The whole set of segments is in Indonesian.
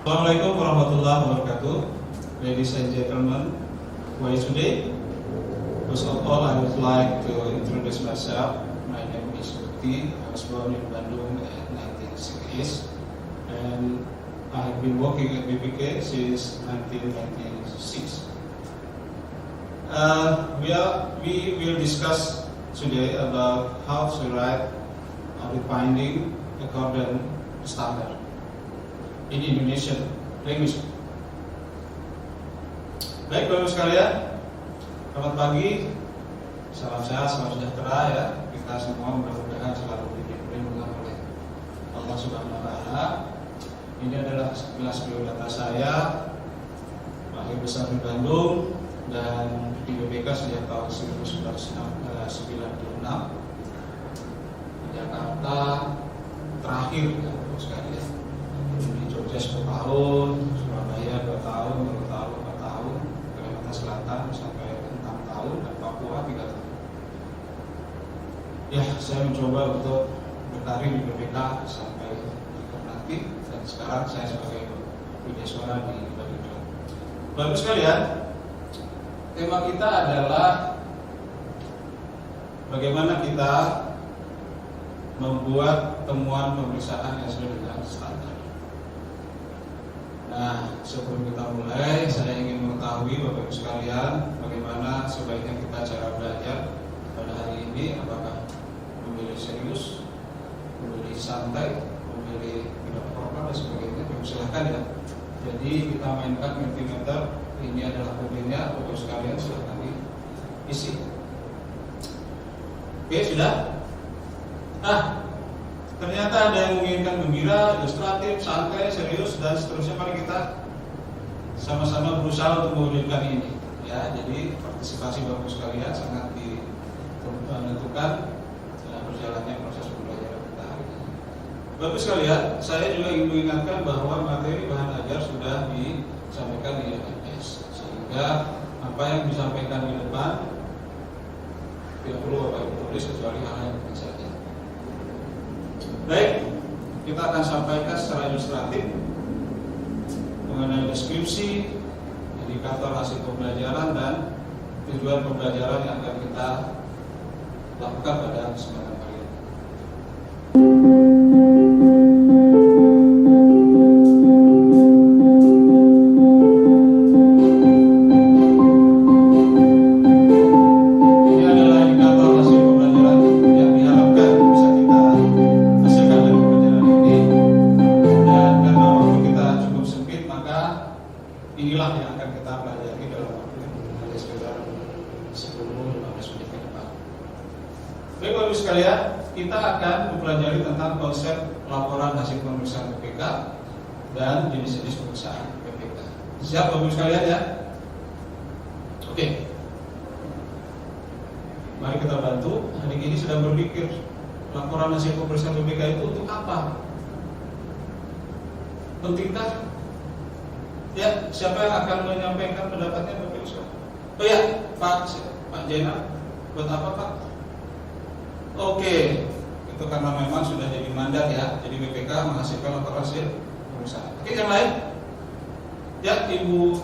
Assalamualaikum warahmatullahi wabarakatuh. Ladies and gentlemen, how are you today? First of all, I would like to introduce myself. My name is Bukti. I was born in Bandung in 1960s, and I have been working at BPK since 1996. We will discuss today about how to write audit finding according to standard in Indonesian language. Baik Bapak-Ibu sekalian, selamat pagi, salam sehat, salam sejahtera ya. Kita semua mudah-mudahan selalu dilindungi oleh Allah Subhanahu wa Ta'ala. Ini adalah sekilas biodata saya, lahir besar di Bandung dan di BPK sejak tahun 1996. Di Jakarta terakhir ya Bapak sekalian. Di Jogja 10 tahun, Surabaya 2 tahun, Gorontalo 4 tahun, Kalimantan Selatan sampai 6 tahun, dan Papua 3 tahun. Ya, saya mencoba untuk berkarir di BPK sampai nanti, dan sekarang saya sebagai penyedia suara di Bandung. Bapak sekalian, tema kita adalah bagaimana kita membuat temuan pemeriksaan yang sesuai dengan standar. Nah, sebelum kita mulai, saya ingin mengetahui Bapak Ibu sekalian, bagaimana sebaiknya kita cara belajar pada hari ini, apakah memilih serius, memilih santai, memilih tidak formal dan sebagainya. Silahkan ya. Jadi kita mainkan Mentimeter, ini adalah kodenya, Bapak Ibu sekalian silahkan diisi. Oke, sudah? Nah, ternyata ada yang menginginkan gembira, ilustratif, santai, serius, dan seterusnya. Mari kita sama-sama berusaha untuk mewujudkan ini. Ya, jadi partisipasi Bapak sekalian sangat menentukan berjalannya proses pembelajaran kita hari ini. Bapak sekalian, saya juga ingin mengingatkan bahwa materi bahan ajar sudah disampaikan di LMS, sehingga apa yang disampaikan di depan tidak perlu Bapak Ibu tulis kecuali hal yang penting saja. Baik, kita akan sampaikan secara ilustratif mengenai deskripsi, indikator hasil pembelajaran, dan tujuan pembelajaran yang akan kita lakukan pada kesempatan kali ini. Inilah yang akan kita pelajari dalam waktu sekitar 10-15 menit ke depan. Baik Bapak Ibu sekalian, kita akan mempelajari tentang konsep laporan hasil pemeriksaan BPK dan jenis-jenis pemeriksaan BPK. Siap Bapak Ibu sekalian ya? Oke. Mari kita bantu. Adik ini sedang berpikir laporan hasil pemeriksaan BPK itu untuk apa? Pentingkah? Ya, siapa yang akan menyampaikan pendapatnya Bapak Ibu? Oh ya, Pak Jenal, buat apa Pak? Oke, itu karena memang sudah jadi mandat ya. Jadi BPK menghasilkan laporan hasil pemeriksaan. Oke, yang lain? Ya, Ibu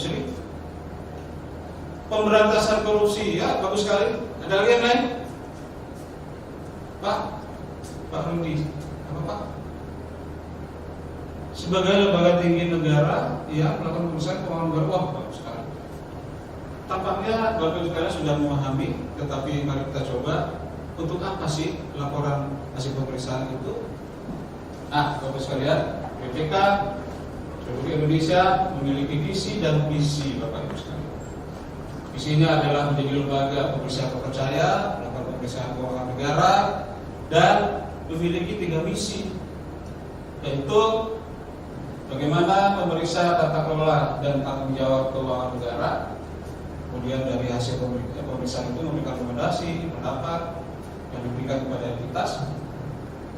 sini. Pemberantasan korupsi, ya bagus sekali. Ada lagi yang lain? Pak Rudy, apa Pak? Sebagai lembaga tinggi negara yang melakukan pemeriksaan keuangan negara, wah bagus sekali. Tampaknya Bapak Ibu sekalian sudah memahami, tetapi mari kita coba untuk apa sih laporan hasil pemeriksaan itu? Bapak Ibu sekalian, BPK Republik Indonesia memiliki visi dan misi Bapak Ibu sekalian. Visinya adalah menjadi lembaga pemeriksa terpercaya, melakukan pemeriksaan keuangan negara, dan memiliki 3 misi, yaitu bagaimana pemeriksa tata kelola dan tanggung jawab keuangan negara. Kemudian dari hasil pemeriksaan itu memberikan rekomendasi, pendapat yang diberikan kepada entitas.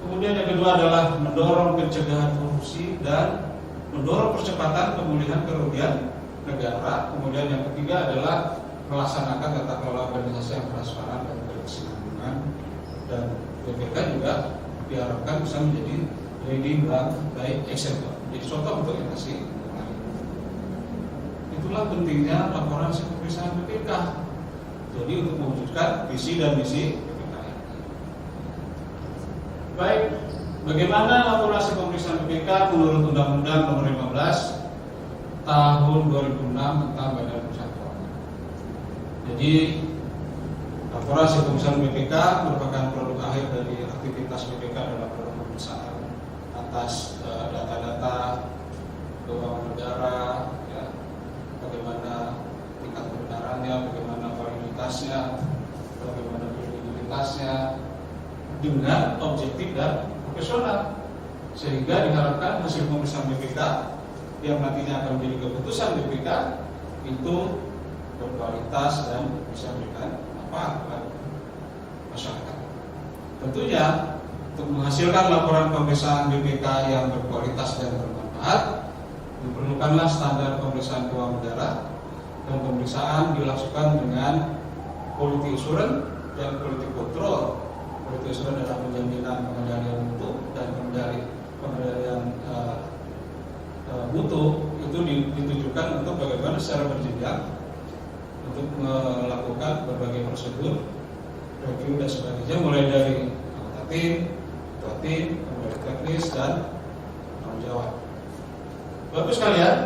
Kemudian yang kedua adalah mendorong pencegahan korupsi dan mendorong percepatan pemulihan kerugian negara. Kemudian yang ketiga adalah melaksanakan tata kelola organisasi yang transparan dan berkesinambungan. Dan BPK juga diharapkan bisa menjadi leading bank by example. Jadi contoh untuk yang kasih. Itulah pentingnya laporan hasil pemeriksaan BPK. Jadi untuk mewujudkan visi dan misi BPK. Baik, bagaimana laporan hasil pemeriksaan BPK menurut Undang-Undang Nomor 15 Tahun 2006 tentang Badan Perusahaan Keuangan? Jadi laporan hasil pemeriksaan BPK merupakan produk akhir dari aktivitas BPK dalam pemeriksaan atas data-data keuangan negara, ya, bagaimana tingkat kebenarannya, bagaimana validitasnya, bagaimana kredibilitasnya, dengan objektif dan profesional, sehingga diharapkan hasil pemeriksaan BPK yang nantinya akan menjadi keputusan BPK itu berkualitas dan bisa memberikan manfaat kepada masyarakat. Tentunya untuk menghasilkan laporan pemeriksaan BPK yang berkualitas dan bermanfaat, diperlukanlah standar pemeriksaan keuangan negara, dan pemeriksaan dilakukan dengan quality assurance dan quality control. Quality assurance adalah penjaminan pengendalian mutu, dan pengendalian mutu itu ditujukan untuk bagaimana secara berjenjang untuk melakukan berbagai prosedur, review dan sebagainya, mulai dari anggota tim, ketua tim, kemudian teknis dan tanggung jawab. Bapak sekalian,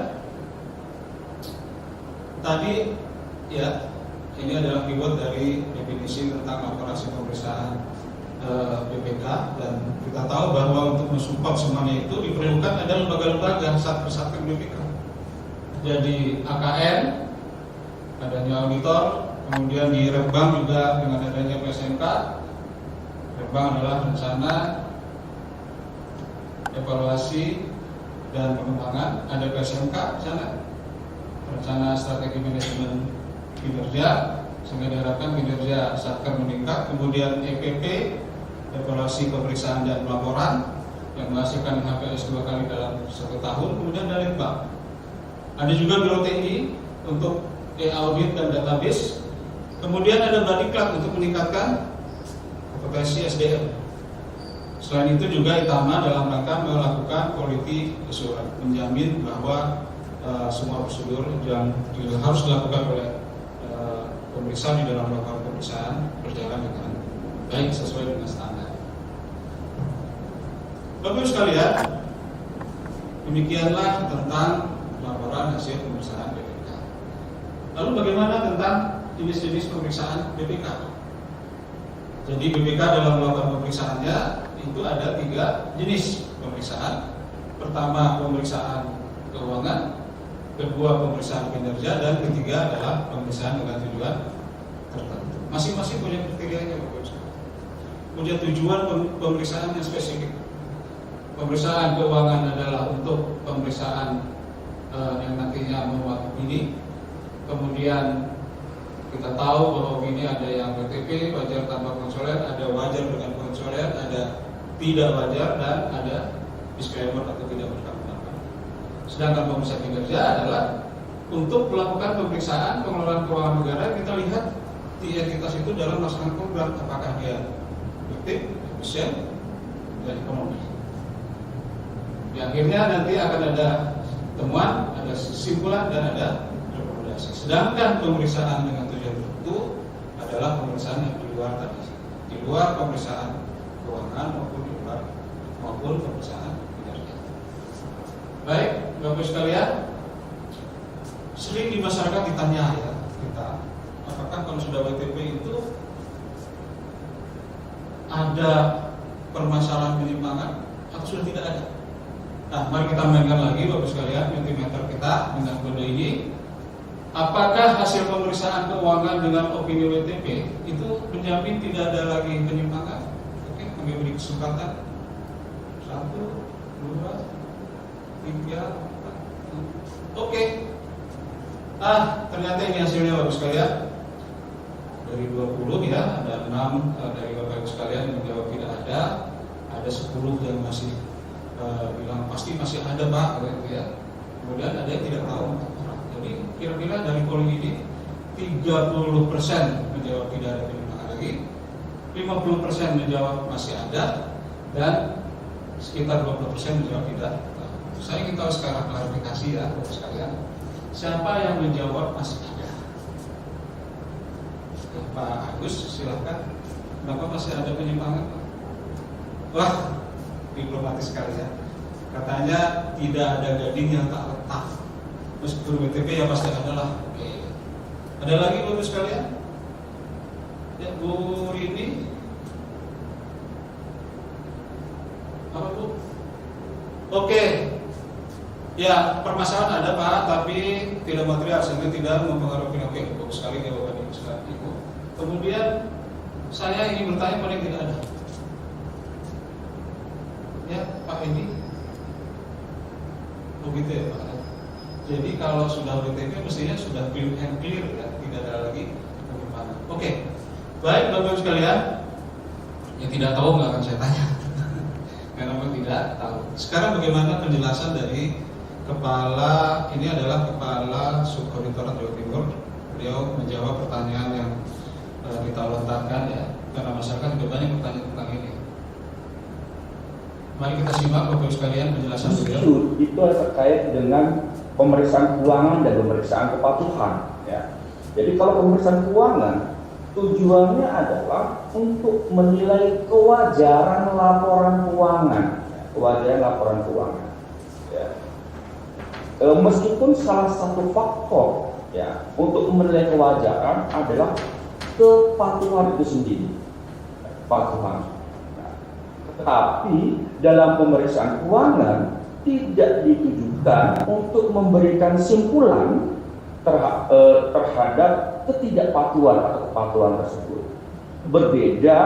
tadi ya ini adalah keyword dari definisi tentang laporan hasil pemeriksaan BPK, dan kita tahu bahwa untuk mensupport semuanya itu diperlukan ada lembaga-lembaga satker BPK. Jadi AKN, adanya auditor, kemudian di Rebank juga dengan adanya PSMK. Rebank adalah rencana evaluasi dan pengembangan, ada PSMK di sana, rencana strategi manajemen kinerja, sehingga diharapkan kinerja satker meningkat. Kemudian EPP, evaluasi pemeriksaan dan pelaporan, yang menghasilkan HPS 2 kali dalam 1 tahun. Kemudian dari bank, ada juga Biro TI untuk e-audit dan database. Kemudian ada Badiklat untuk meningkatkan kompetensi SDM. Selain itu juga Itama dalam rangka melakukan quality assurance, menjamin bahwa semua prosedur yang harus dilakukan oleh pemeriksaan di dalam laporan pemeriksaan berjalan dengan baik sesuai dengan standar. Bapak Ibu sekalian, demikianlah tentang laporan hasil pemeriksaan BPK. Lalu bagaimana tentang jenis-jenis pemeriksaan BPK? Jadi BPK dalam melakukan pemeriksaannya itu ada 3 jenis pemeriksaan. Pertama, pemeriksaan keuangan, kedua, pemeriksaan kinerja, dan ketiga adalah pemeriksaan dengan tujuan tertentu. Masing-masing punya kriterianya, Bapak Ibu. Punya tujuan pemeriksaan yang spesifik. Pemeriksaan keuangan adalah untuk pemeriksaan yang nantinya memuat opini. Kemudian kita tahu bahwa opini ada yang WTP, wajar tanpa konsuler, ada wajar dengan konsuler, ada tidak wajar, dan ada disclaimer atau tidak bertanggung. Sedangkan pemeriksaan kinerja adalah untuk melakukan pemeriksaan pengelolaan keuangan negara. Kita lihat di entitas itu dalam melaksanakan program, apakah dia efektif, efisien, dan ekonomi. Di akhirnya nanti akan ada temuan, ada kesimpulan, dan ada rekomendasi. Sedangkan pemeriksaan dengan tujuan tertentu adalah pemeriksaan yang di luar tadi, di luar pemeriksaan keuangan maupun pemeriksaan kinerja. Baik, Bapak sekalian, sering di masyarakat ditanya ya kita, apakah kalau sudah WTP itu ada permasalahan penyimpangan atau sudah tidak ada? Nah, mari kita mainkan lagi Bapak sekalian Mentimeter kita dengan kode ini. Apakah hasil pemeriksaan keuangan dengan opini WTP itu menjamin tidak ada lagi penyimpangan? Oke, kami beri kesempatan 1, 2, 3, 4. Oke. Ternyata ini hasilnya Bapak sekalian. Dari 20 ya, ada 6 dari Bapak Ibu sekalian yang menjawab tidak ada. Ada 10 yang masih bilang pasti masih ada Pak, gitu ya. Kemudian ada yang tidak tahu. Jadi kira-kira dari poin ini 30% menjawab tidak ada penyimpangan lagi, 50% menjawab masih ada, dan sekitar 20% menjawab tidak tahu. Saya ingin tahu sekarang klarifikasi ya, Bapak sekalian. Siapa yang menjawab masih ada? Pak Agus, silahkan. Kenapa masih ada penyimpangan? Wah, diplomatis sekali ya. Katanya tidak ada gading yang tak retak. Meskipun BTP ya pasti ada lah. Oke. Ada lagi Bapak sekalian? Ya, Bu Rini. Apa Bu? Oke. Ya, permasalahan ada Pak, tapi tidak material sehingga tidak mempengaruhi. Oke, bagus sekali ya Bapak Ibu sekalian. Kemudian saya ingin bertanya pada yang tidak ada. Ya, Pak Edi. Begitu ya Pak. Jadi kalau sudah BTP mestinya sudah clear and clear ya, tidak ada lagi penyimpangan. Oke. Baik Bapak Ibu sekalian. Yang tidak tahu nggak akan saya tanya. Karena tidak tahu. Sekarang bagaimana penjelasan dari Kepala, ini adalah Kepala Subkonditoran Jawa Timur. Beliau menjawab pertanyaan yang kita lontarkan ya, karena masyarakat juga banyak bertanya tentang ini. Mari kita simak Bapak Ibu sekalian penjelasan beliau. Itu terkait dengan pemeriksaan keuangan dan pemeriksaan kepatuhan ya. Jadi kalau pemeriksaan keuangan tujuannya adalah untuk menilai kewajaran laporan keuangan, kewajaran laporan keuangan. Ya. Meskipun salah satu faktor ya untuk menilai kewajaran adalah kepatuhan itu sendiri, kepatuhan. Nah, tapi dalam pemeriksaan keuangan tidak ditujukan untuk memberikan simpulan terhadap ketidakpatuhan atau kepatuhan tersebut. Berbeda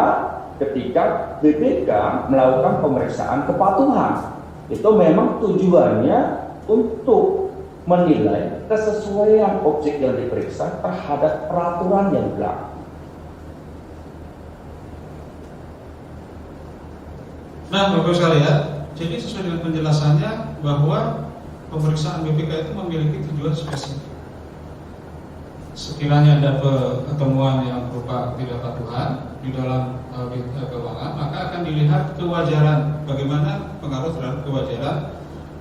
ketika BPK melakukan pemeriksaan kepatuhan, itu memang tujuannya untuk menilai kesesuaian objek yang diperiksa terhadap peraturan yang berlaku. Nah, Bapak sekalian, jadi sesuai dengan penjelasannya bahwa pemeriksaan BPK itu memiliki tujuan spesifik. Sekiranya ada pertemuan yang berupa ketidakpatuhan di dalam keuangan, maka akan dilihat kewajaran, bagaimana pengaruh terhadap kewajaran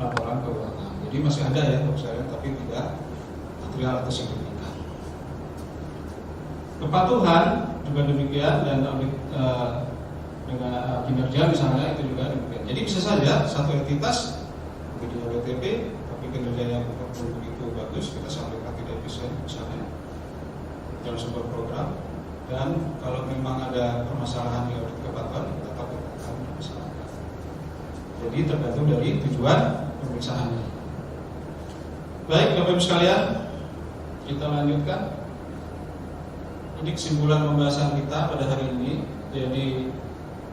laporan keuangan. Jadi masih ada ya Bapak sekalian, tapi tidak material atau signifikan. Kepatuhan juga demikian, dan audit dengan kinerja misalnya itu juga demikian. Jadi bisa saja satu entitas begitu BTP tapi kinerjanya belum begitu bagus, kita sampaikan tidak bisa misalnya dalam sebuah program, dan kalau memang ada permasalahan di audit kepatuhan kita tetap akan permasalahan. Jadi tergantung dari tujuan pemeriksaannya. Baik Bapak Ibu sekalian, kita lanjutkan. Ini kesimpulan pembahasan kita pada hari ini. Jadi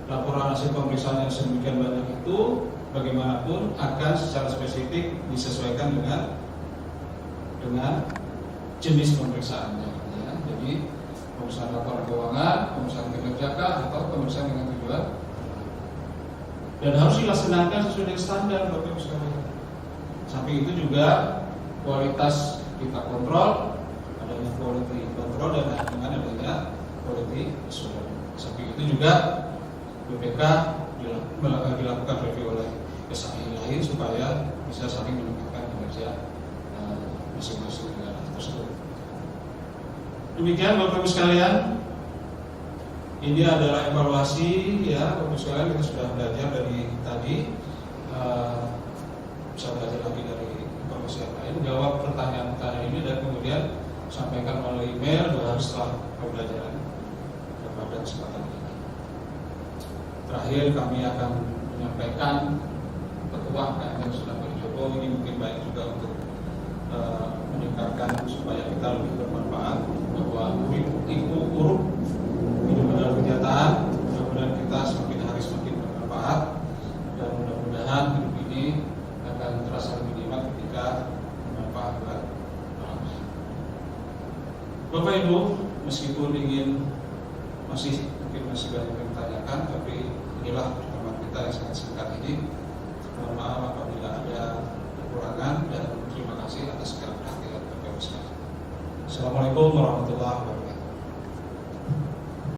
laporan hasil pemeriksaan yang sedemikian banyak itu bagaimanapun akan secara spesifik disesuaikan dengan jenis pemeriksaannya ya. Jadi pemeriksaan laporan keuangan, pemeriksaan kinerja atau pemeriksaan dengan tujuan, dan harus dilaksanakan sesuai dengan standar Bapak Ibu sekalian. Samping itu juga kualitas kita kontrol, adanya quality control dan dengan adanya quality assurance. Samping itu juga BPK dilakukan review oleh SAI lain supaya bisa saling meningkatkan kinerja masing-masing negara tersebut. Demikian Bapak Ibu sekalian, ini adalah evaluasi ya Bapak Ibu sekalian, kita sudah belajar dari tadi, bisa belajar lagi dari informasi yang lain, jawab pertanyaan-pertanyaan ini dan kemudian sampaikan melalui email 2 hari setelah pembelajaran pada kesempatan ini. Terakhir kami akan menyampaikan ketua KMM Sunan Kalijogo, ini mungkin baik juga untuk meningkatkan supaya kita lebih bermanfaat, bahwa ibu urut hidup adalah kenyataan. Mudah-mudahan kita semakin hari semakin bermanfaat, dan mudah-mudahan hidup ini akan terasa lebih nikmat ketika bermanfaat buat orang lain. Bapak Ibu, meskipun ingin mungkin masih banyak yang ditanyakan, tapi inilah pertemuan kita yang sangat singkat ini. Mohon maaf apabila ada kekurangan, dan terima kasih atas segala perhatian Bapak Ibu sekalian. Assalamualaikum warahmatullahi wabarakatuh.